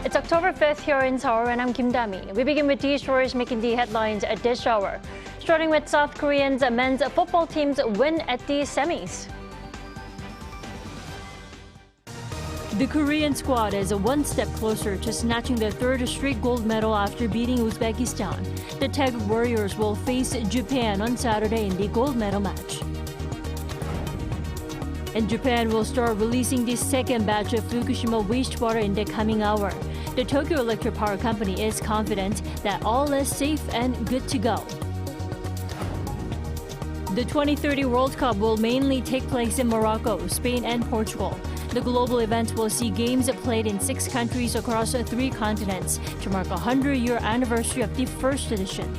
It's October 5th here in Seoul, and I'm Kim Dami. We begin with these stories making the headlines at this hour. Starting with South Korea's men's football team's win at the semis. The Korean squad is one step closer to snatching their third straight gold medal after beating Uzbekistan. The Tag Warriors will face Japan on Saturday in the gold medal match. And Japan will start releasing the second batch of Fukushima wastewater in the coming hour. The Tokyo Electric Power Company is confident that all is safe and good to go. The 2030 World Cup will mainly take place in Morocco, Spain, and Portugal. The global event will see games played in 6 countries across 3 continents to mark a 100-year anniversary of the first edition.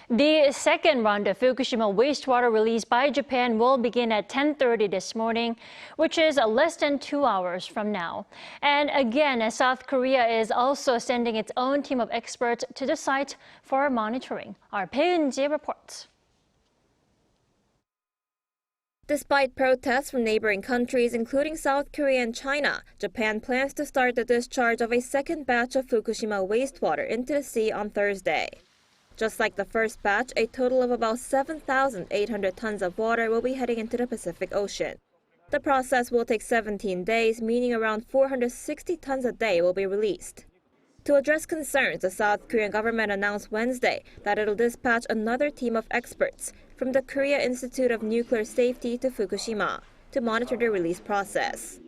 The second round of Fukushima wastewater release by Japan will begin at 10:30 this morning, which is less than 2 hours from now. And again, South Korea is also sending its own team of experts to the site for monitoring. Our Bae-eun-ji reports. Despite protests from neighboring countries, including South Korea and China, Japan plans to start the discharge of a second batch of Fukushima wastewater into the sea on Thursday. Just like the first batch, a total of about 7,800 tons of water will be heading into the Pacific Ocean. The process will take 17 days, meaning around 460 tons a day will be released. To address concerns, the South Korean government announced Wednesday that it'll dispatch another team of experts from the Korea Institute of Nuclear Safety to Fukushima to monitor the release process.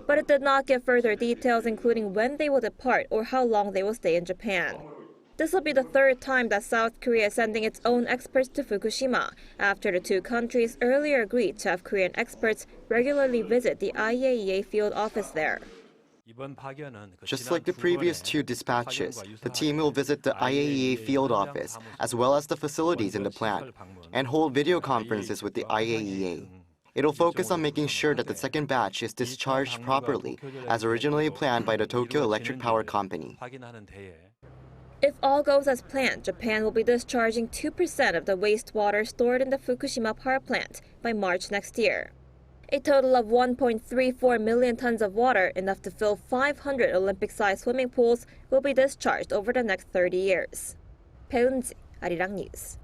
But it did not give further details, including when they will depart or how long they will stay in Japan. This will be the third time that South Korea is sending its own experts to Fukushima, after the 2 countries earlier agreed to have Korean experts regularly visit the IAEA field office there. Just like the previous 2 dispatches, the team will visit the IAEA field office as well as the facilities in the plant and hold video conferences with the IAEA. It'll focus on making sure that the second batch is discharged properly as originally planned by the Tokyo Electric Power Company. If all goes as planned, Japan will be discharging 2% of the wastewater stored in the Fukushima power plant by March next year. A total of 1.34 million tons of water, enough to fill 500 Olympic-sized swimming pools, will be discharged over the next 30 years. Bae-eun-ji, Arirang News.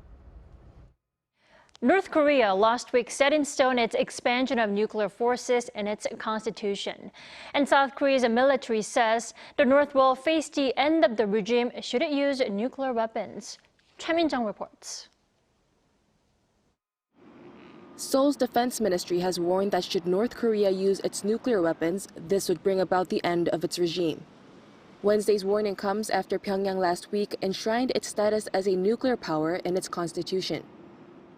North Korea last week set in stone its expansion of nuclear forces in its constitution. And South Korea's military says the North will face the end of the regime should it use nuclear weapons. Choi Min-jung reports. Seoul's defense ministry has warned that should North Korea use its nuclear weapons, this would bring about the end of its regime. Wednesday's warning comes after Pyongyang last week enshrined its status as a nuclear power in its constitution.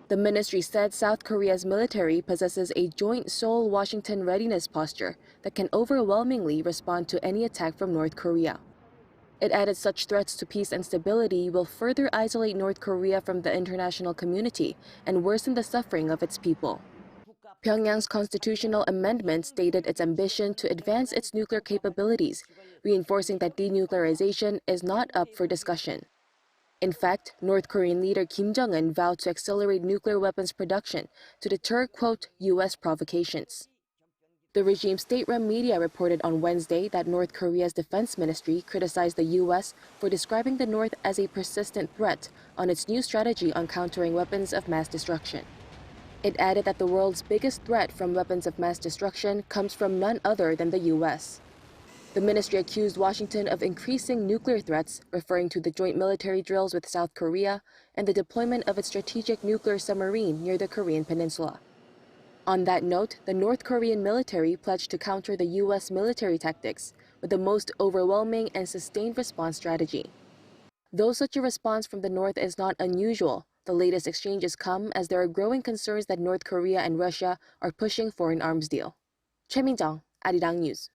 The ministry said South Korea's military possesses a joint Seoul-Washington readiness posture that can overwhelmingly respond to any attack from North Korea. It added such threats to peace and stability will further isolate North Korea from the international community and worsen the suffering of its people. Pyongyang's constitutional amendment stated its ambition to advance its nuclear capabilities, reinforcing that denuclearization is not up for discussion. In fact, North Korean leader Kim Jong-un vowed to accelerate nuclear weapons production to deter, quote, U.S. provocations. The regime's state-run media reported on Wednesday that North Korea's defense ministry criticized the U.S. for describing the North as a persistent threat on its new strategy on countering weapons of mass destruction. It added that the world's biggest threat from weapons of mass destruction comes from none other than the U.S. The ministry accused Washington of increasing nuclear threats, referring to the joint military drills with South Korea and the deployment of its strategic nuclear submarine near the Korean peninsula. On that note, the North Korean military pledged to counter the U.S. military tactics with the most overwhelming and sustained response strategy. Though such a response from the North is not unusual, the latest exchanges come as there are growing concerns that North Korea and Russia are pushing for an arms deal. Choi Min-jung, Arirang News.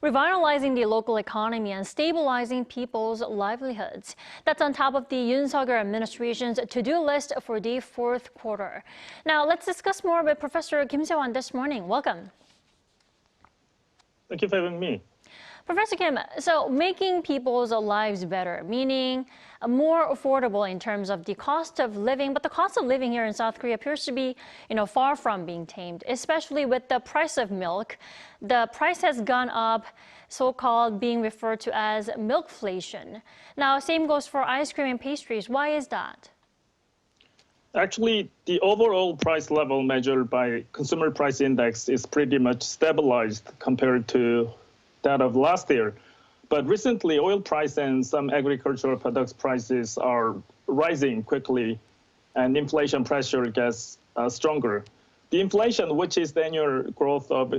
revitalizing the local economy and stabilizing people's livelihoods. That's on top of the Yoon Suk-yeol administration's to-do list for the fourth quarter. Now, let's discuss more with Professor Kim Se-won this morning. Welcome. Thank you for having me. Professor Kim, so making people's lives better, meaning more affordable in terms of the cost of living, but the cost of living here in South Korea appears to be, far from being tamed, especially with the price of milk. The price has gone up, so-called being referred to as milkflation. Now, same goes for ice cream and pastries. Why is that? Actually, the overall price level measured by Consumer Price Index is pretty much stabilized compared to that of last year. But recently, oil price and some agricultural products prices are rising quickly, and inflation pressure gets stronger. The inflation, which is the annual growth of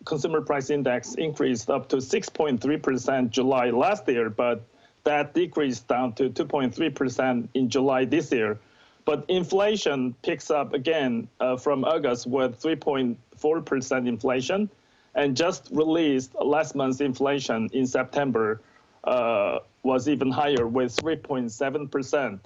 Consumer Price Index, increased up to 6.3% July last year, but that decreased down to 2.3% in July this year. But inflation picks up again from August with 3.4% inflation. And just released last month's inflation in September was even higher with 3.7%.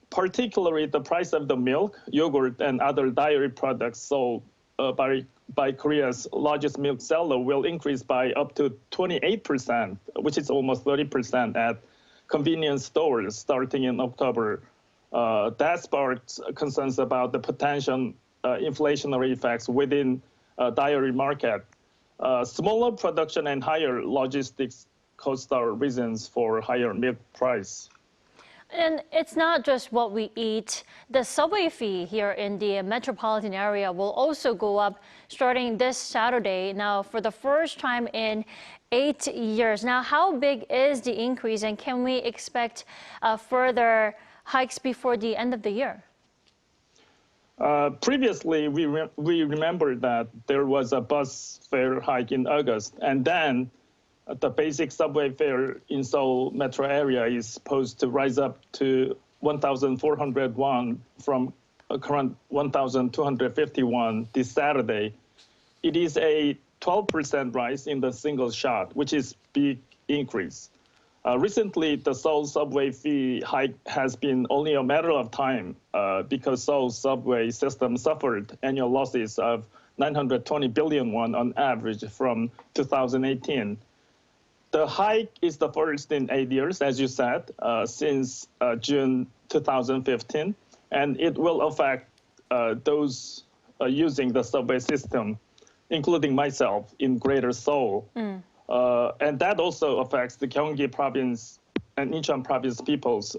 Particularly the price of the milk, yogurt, and other dairy products sold by Korea's largest milk seller will increase by up to 28%, which is almost 30% at convenience stores starting in October. That sparked concerns about the potential inflationary effects within dairy market. Smaller production and higher logistics costs are reasons for higher milk price. And it's not just what we eat. The subway fee here in the metropolitan area will also go up starting this Saturday, now for the first time in 8 years. Now, how big is the increase, and can we expect further hikes before the end of the year? Previously, we remember that there was a bus fare hike in August, and then the basic subway fare in Seoul metro area is supposed to rise up to 1,400 won from current 1,250 won this Saturday. It is a 12% rise in the single shot, which is big increase. Recently, the Seoul subway fee hike has been only a matter of time because Seoul's subway system suffered annual losses of 920 billion won on average from 2018. The hike is the first in 8 years, as you said, since June 2015, and it will affect those using the subway system, including myself in Greater Seoul. And that also affects the Gyeonggi province and Incheon province people's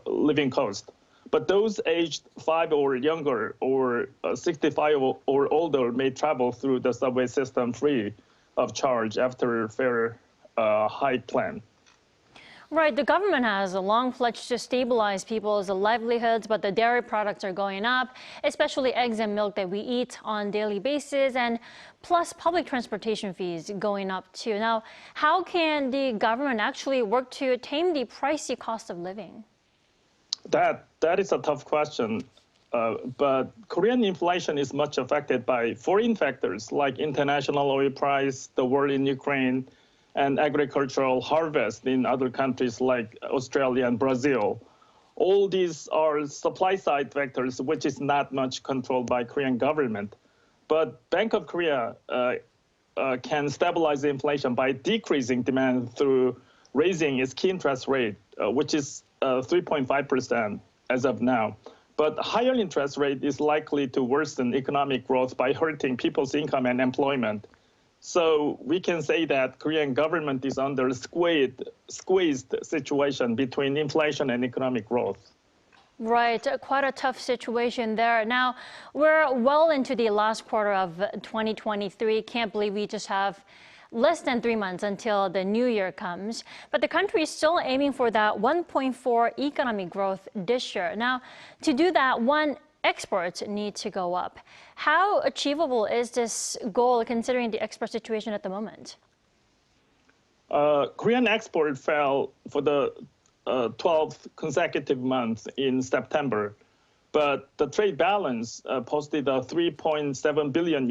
living cost. But those aged 5 or younger or 65 or older may travel through the subway system free of charge after fare hike plan. Right, the government has a long pledge to stabilize people's livelihoods, but the dairy products are going up, especially eggs and milk that we eat on a daily basis, and plus public transportation fees going up too. Now, how can the government actually work to tame the pricey cost of living? That is a tough question, but Korean inflation is much affected by foreign factors like international oil price, the war in Ukraine, and agricultural harvest in other countries like Australia and Brazil. All these are supply side factors, which is not much controlled by Korean government. But Bank of Korea can stabilize the inflation by decreasing demand through raising its key interest rate, which is 3.5% as of now. But higher interest rate is likely to worsen economic growth by hurting people's income and employment. So we can say that Korean government is under a squeezed situation between inflation and economic growth. Right, quite a tough situation there. Now, we're well into the last quarter of 2023. Can't believe we just have less than 3 months until the new year comes. But the country is still aiming for that 1.4 economic growth this year. Now, to do that, exports need to go up. How achievable is this goal considering the export situation at the moment? Korean export fell for the 12th consecutive month in September, but the trade balance posted a $3.7 billion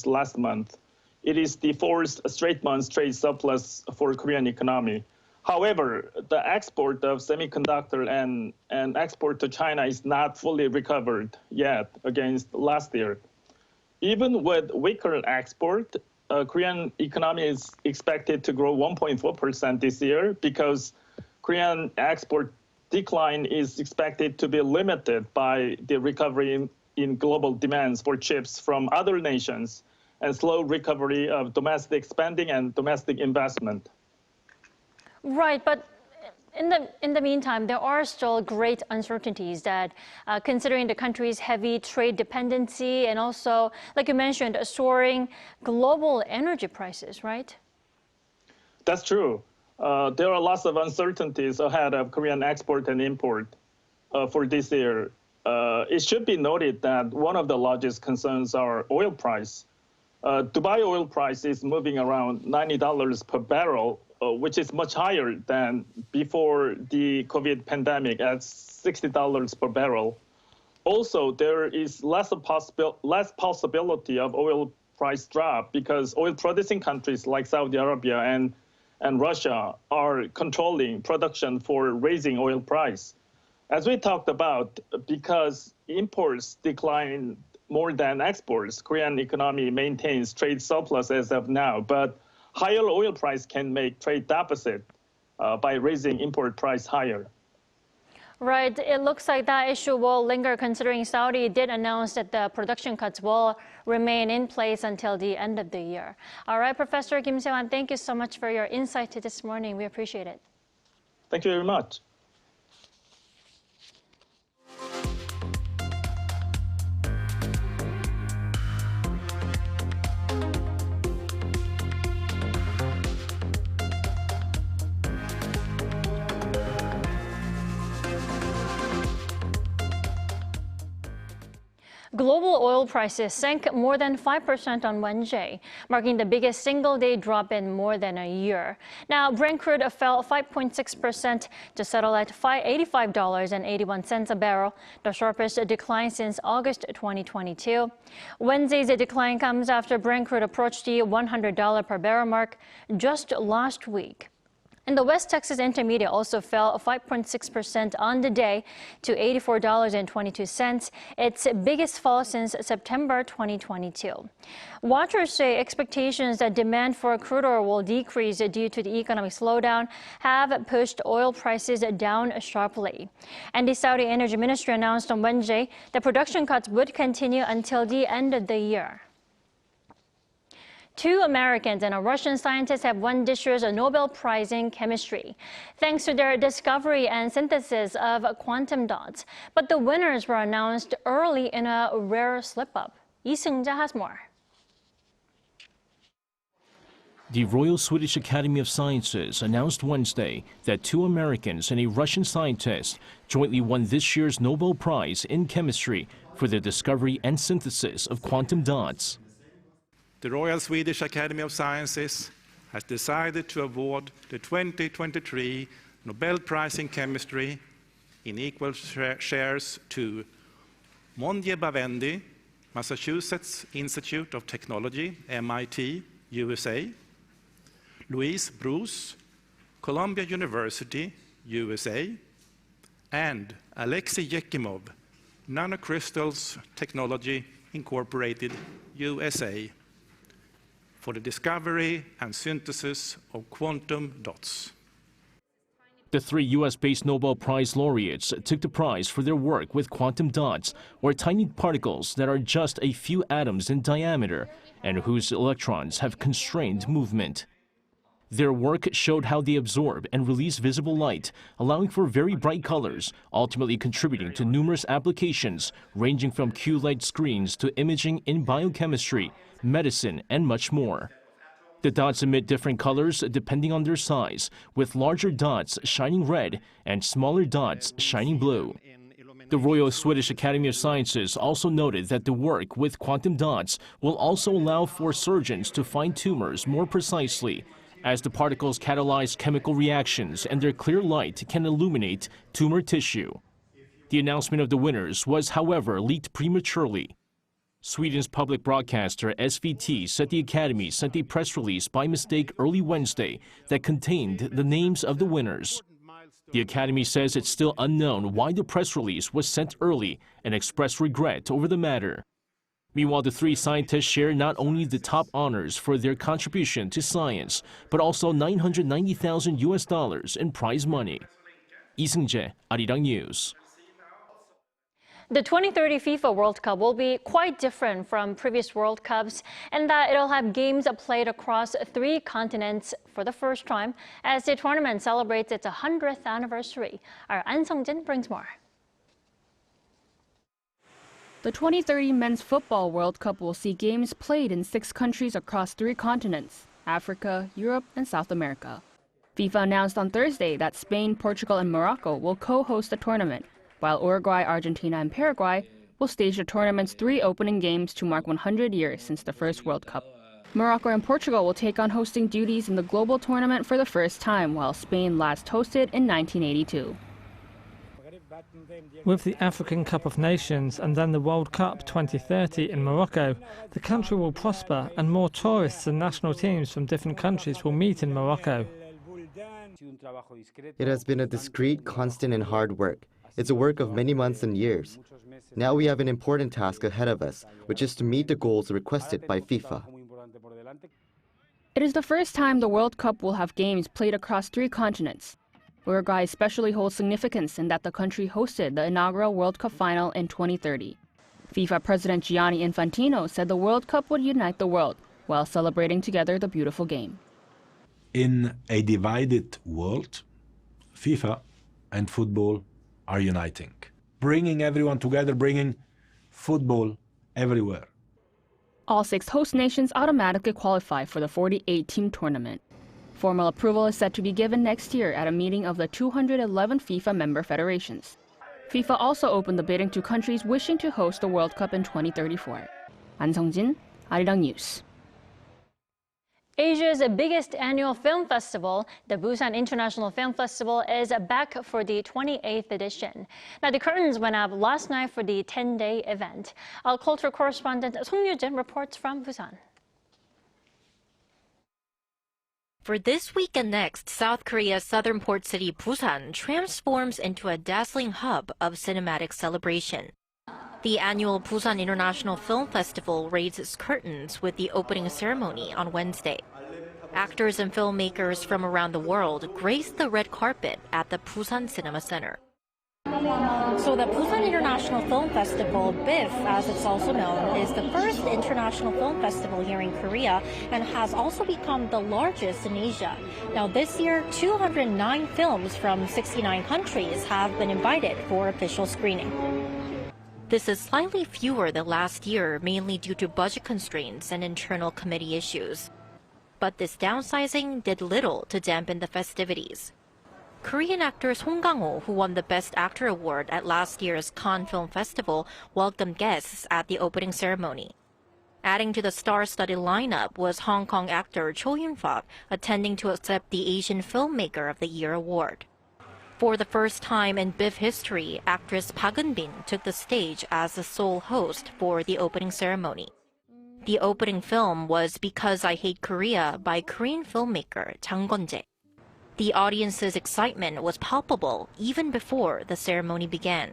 last month. it is the fourth straight month trade surplus for Korean economy. However, the export of semiconductor and export to China is not fully recovered yet against last year. Even with weaker export, Korean economy is expected to grow 1.4% this year because Korean export decline is expected to be limited by the recovery in global demands for chips from other nations and slow recovery of domestic spending and domestic investment. Right, but in the meantime, there are still great uncertainties that, considering the country's heavy trade dependency and also, like you mentioned, soaring global energy prices, right? That's true. There are lots of uncertainties ahead of Korean export and import for this year. It should be noted that one of the largest concerns are oil price. Dubai oil price is moving around $90 per barrel, which is much higher than before the COVID pandemic at $60 per barrel. Also, there is less possibility of oil price drop because oil-producing countries like Saudi Arabia and Russia are controlling production for raising oil price. As we talked about, because imports decline more than exports, Korean economy maintains trade surplus as of now, but higher oil price can make trade deficit by raising import price higher. Right. It looks like that issue will linger considering Saudi did announce that the production cuts will remain in place until the end of the year. All right, Professor Kim Se-wan, thank you so much for your insight this morning. We appreciate it. Thank you very much. Global oil prices sank more than 5% on Wednesday, marking the biggest single-day drop in more than a year. Now, Brent crude fell 5.6% to settle at $85.81 a barrel, the sharpest decline since August 2022. Wednesday's decline comes after Brent crude approached the $100 per barrel mark just last week. And the West Texas Intermediate also fell 5.6% on the day to $84.22, its biggest fall since September 2022. Watchers say expectations that demand for crude oil will decrease due to the economic slowdown have pushed oil prices down sharply. And the Saudi Energy Ministry announced on Wednesday that production cuts would continue until the end of the year. 2 Americans and a Russian scientist have won this year's Nobel Prize in chemistry, thanks to their discovery and synthesis of quantum dots. But the winners were announced early in a rare slip-up. Woo Sang-hyeok has more. The Royal Swedish Academy of Sciences announced Wednesday that 2 Americans and a Russian scientist jointly won this year's Nobel Prize in chemistry for their discovery and synthesis of quantum dots. The Royal Swedish Academy of Sciences has decided to award the 2023 Nobel Prize in Chemistry in equal shares to Monje Bavendi, Massachusetts Institute of Technology, MIT, USA, Louise Bruce, Columbia University, USA, and Alexei Yekimov, Nanocrystals Technology Incorporated, USA, for the discovery and synthesis of quantum dots. The 3 U.S.-based Nobel Prize laureates took the prize for their work with quantum dots, or tiny particles that are just a few atoms in diameter and whose electrons have constrained movement. Their work showed how they absorb and release visible light, allowing for very bright colors, ultimately contributing to numerous applications ranging from QLED screens to imaging in biochemistry, medicine, and much more. The dots emit different colors depending on their size, with larger dots shining red and smaller dots shining blue. The Royal Swedish Academy of Sciences also noted that the work with quantum dots will also allow for surgeons to find tumors more precisely, as the particles catalyze chemical reactions and their clear light can illuminate tumor tissue. The announcement of the winners was, however, leaked prematurely. Sweden's public broadcaster SVT said the Academy sent a press release by mistake early Wednesday that contained the names of the winners. The Academy says it's still unknown why the press release was sent early and expressed regret over the matter. Meanwhile, the three scientists share not only the top honors for their contribution to science, but also $990,000 in prize money. Woo Sang-hyeok, Arirang News. The 2030 FIFA World Cup will be quite different from previous World Cups in that it'll have games played across 3 continents for the first time as the tournament celebrates its 100th anniversary. Our An Sung-jin brings more. The 2030 Men's Football World Cup will see games played in 6 countries across 3 continents: Africa, Europe, and South America. FIFA announced on Thursday that Spain, Portugal, and Morocco will co-host the tournament, while Uruguay, Argentina, and Paraguay will stage the tournament's 3 opening games to mark 100 years since the first World Cup. Morocco and Portugal will take on hosting duties in the global tournament for the first time, while Spain last hosted in 1982. With the African Cup of Nations and then the World Cup 2030 in Morocco, the country will prosper and more tourists and national teams from different countries will meet in Morocco. It has been a discreet, constant, and hard work. It's a work of many months and years. Now we have an important task ahead of us, which is to meet the goals requested by FIFA. It is the first time the World Cup will have games played across 3 continents. Uruguay especially holds significance in that the country hosted the inaugural World Cup final in 2030. FIFA President Gianni Infantino said the World Cup would unite the world while celebrating together the beautiful game. In a divided world, FIFA and football are uniting, bringing everyone together, bringing football everywhere. All 6 host nations automatically qualify for the 48-team tournament. Formal approval is set to be given next year at a meeting of the 211 FIFA member federations. FIFA also opened the bidding to countries wishing to host the World Cup in 2034. An Sung-jin, Arirang News. Asia's biggest annual film festival, the Busan International Film Festival, is back for the 28th edition. Now, the curtains went up last night for the 10-day event. Our culture correspondent Song Yoo-jin reports from Busan. For this week and next, South Korea's southern port city Busan transforms into a dazzling hub of cinematic celebration. The annual Busan International Film Festival raised its curtains with the opening ceremony on Wednesday. Actors and filmmakers from around the world graced the red carpet at the Busan Cinema Center. So the Busan International Film Festival, BIF as it's also known, is the first international film festival here in Korea and has also become the largest in Asia. Now this year, 209 films from 69 countries have been invited for official screening. This is slightly fewer than last year, mainly due to budget constraints and internal committee issues. But this downsizing did little to dampen the festivities. Korean actor Song Kang-ho, who won the Best Actor award at last year's Cannes Film Festival, welcomed guests at the opening ceremony. Adding to the star-studded lineup was Hong Kong actor Cho Yun-fat, attending to accept the Asian Filmmaker of the Year award. For the first time in BIF history, actress Park Eun-bin took the stage as the sole host for the opening ceremony. The opening film was Because I Hate Korea by Korean filmmaker Chung Han-jae. The audience's excitement was palpable even before the ceremony began.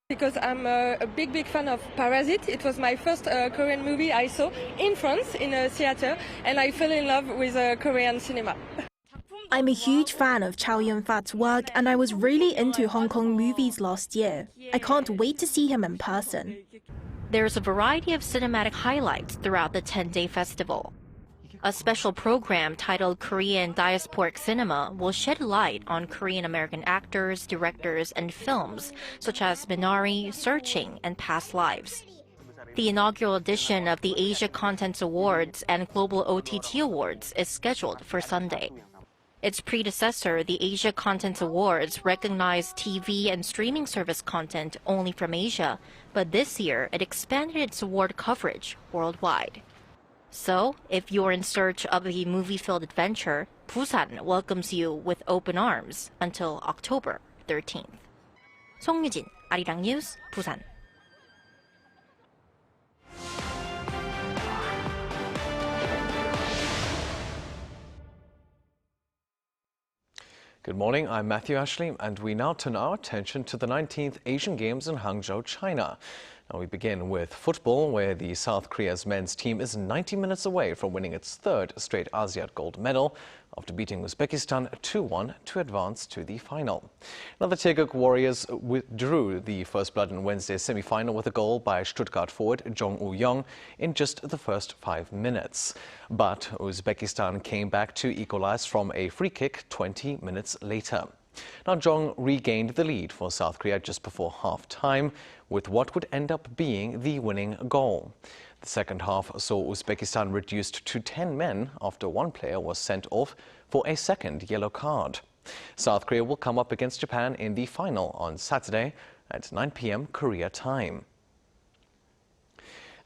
Because I'm a big fan of Parasite. It was my first Korean movie I saw in France in a theater, and I fell in love with Korean cinema. I'm a huge fan of Chow Yun-fat's work, and I was really into Hong Kong movies last year. I can't wait to see him in person. There's a variety of cinematic highlights throughout the 10-day festival. A special program titled Korean Diasporic Cinema will shed light on Korean-American actors, directors, and films such as Minari, Searching, and Past Lives. The inaugural edition of the Asia Contents Awards and Global OTT Awards is scheduled for Sunday. Its predecessor, the Asia Contents Awards, recognized TV and streaming service content only from Asia, but this year it expanded its award coverage worldwide. So, if you're in search of a movie-filled adventure, Busan welcomes you with open arms until October 13th. Song Yoo-jin, Arirang News, Busan. Good morning, I'm Matthew Ashley, and we now turn our attention to the 19th Asian Games in Hangzhou, China. Now we begin with football, where the South Korea's men's team is 90 minutes away from winning its third straight ASEAN gold medal after beating Uzbekistan 2-1 to advance to the final. Now the Taeguk Warriors withdrew the first blood in Wednesday's semi-final with a goal by Stuttgart forward Jong Woo-young in just the first 5 minutes. But Uzbekistan came back to equalize from a free kick 20 minutes later. Now Jong regained the lead for South Korea just before half-time with what would end up being the winning goal. The second half saw Uzbekistan reduced to 10 men after one player was sent off for a second yellow card. South Korea will come up against Japan in the final on Saturday at 9 p.m. Korea time.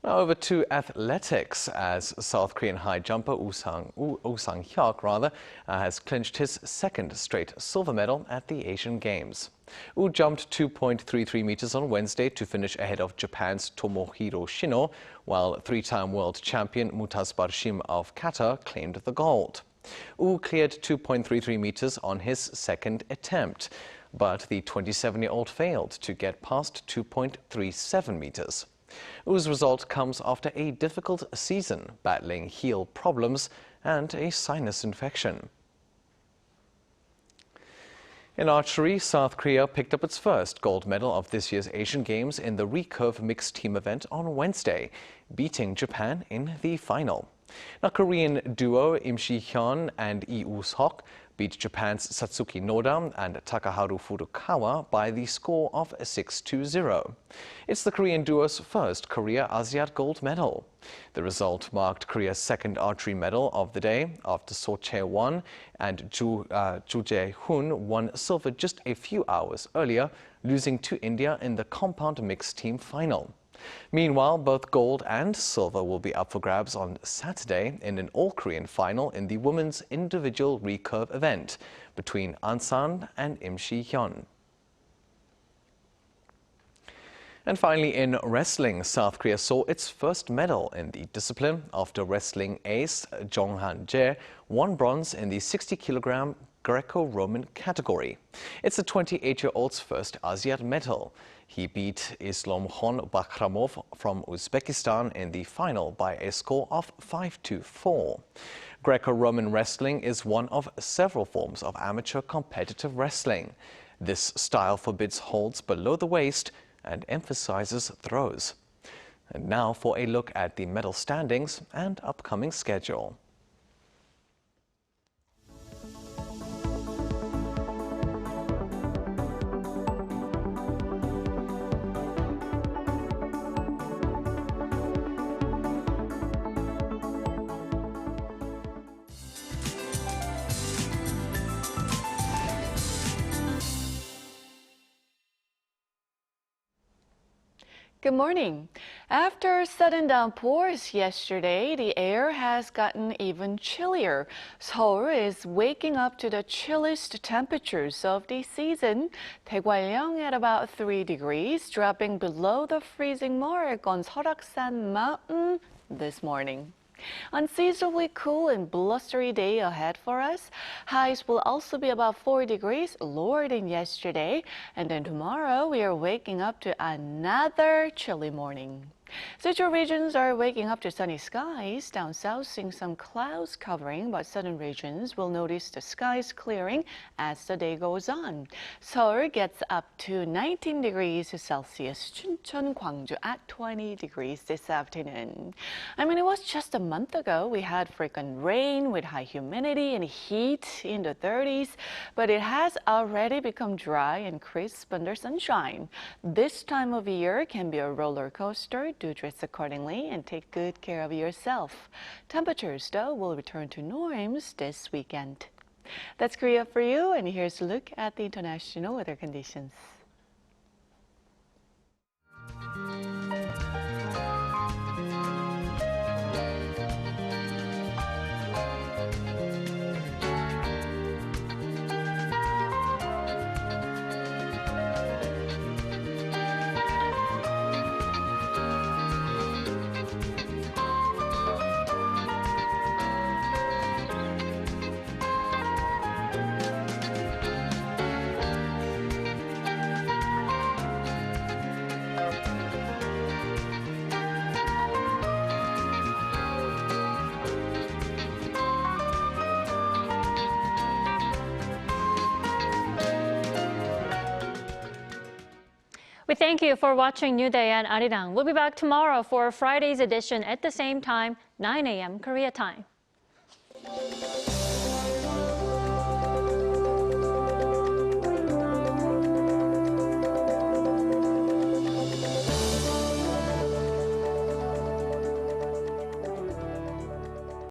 Now over to athletics, as South Korean high jumper Woo Sang-hyeok has clinched his second straight silver medal at the Asian Games. Woo jumped 2.33 meters on Wednesday to finish ahead of Japan's Tomohiro Shino, while three-time world champion Mutaz Barshim of Qatar claimed the gold. Woo cleared 2.33 meters on his second attempt, but the 27-year-old failed to get past 2.37 meters. Woo's result comes after a difficult season, battling heel problems and a sinus infection. In archery, South Korea picked up its first gold medal of this year's Asian Games in the recurve mixed team event on Wednesday, beating Japan in the final. Now, Korean duo Im Si-hyun and Lee Woo-seok beat Japan's Satsuki Noda and Takaharu Furukawa by the score of 6-0. It's the Korean duo's first Korea ASEAN gold medal. The result marked Korea's second archery medal of the day after So Chae-won and Ju Jae-hoon won silver just a few hours earlier, losing to India in the compound mixed team final. Meanwhile, both gold and silver will be up for grabs on Saturday in an all-Korean final in the women's individual recurve event between Ansan and Im Si-hyun. And finally, in wrestling, South Korea saw its first medal in the discipline after wrestling ace Chung Han-jae won bronze in the 60-kilogram Greco-Roman category. It's the 28-year-old's first ASEAN medal. He beat Islamkhon Bakhramov from Uzbekistan in the final by a score of 5-4. Greco-Roman wrestling is one of several forms of amateur competitive wrestling. This style forbids holds below the waist and emphasizes throws. And now for a look at the medal standings and upcoming schedule. Good morning. After sudden downpours yesterday, the air has gotten even chillier. Seoul is waking up to the chilliest temperatures of the season. Daegwallyeong at about 3 degrees, dropping below the freezing mark on Seoraksan Mountain this morning. Unseasonably cool and blustery day ahead for us. Highs will also be about 4 degrees lower than yesterday. And then tomorrow we are waking up to another chilly morning. Central regions are waking up to sunny skies. Down south, seeing some clouds covering, but southern regions will notice the skies clearing as the day goes on. Seoul gets up to 19 degrees Celsius. Chuncheon, Gwangju at 20 degrees this afternoon. I mean, it was just a month ago we had frequent rain with high humidity and heat in the 30s, but it has already become dry and crisp under sunshine. This time of year can be a roller coaster. Do dress accordingly and take good care of yourself. Temperatures, though, will return to norms this weekend. That's Korea for you, and here's a look at the international weather conditions. We thank you for watching New Day and Arirang. We'll be back tomorrow for Friday's edition at the same time, 9 a.m. Korea time.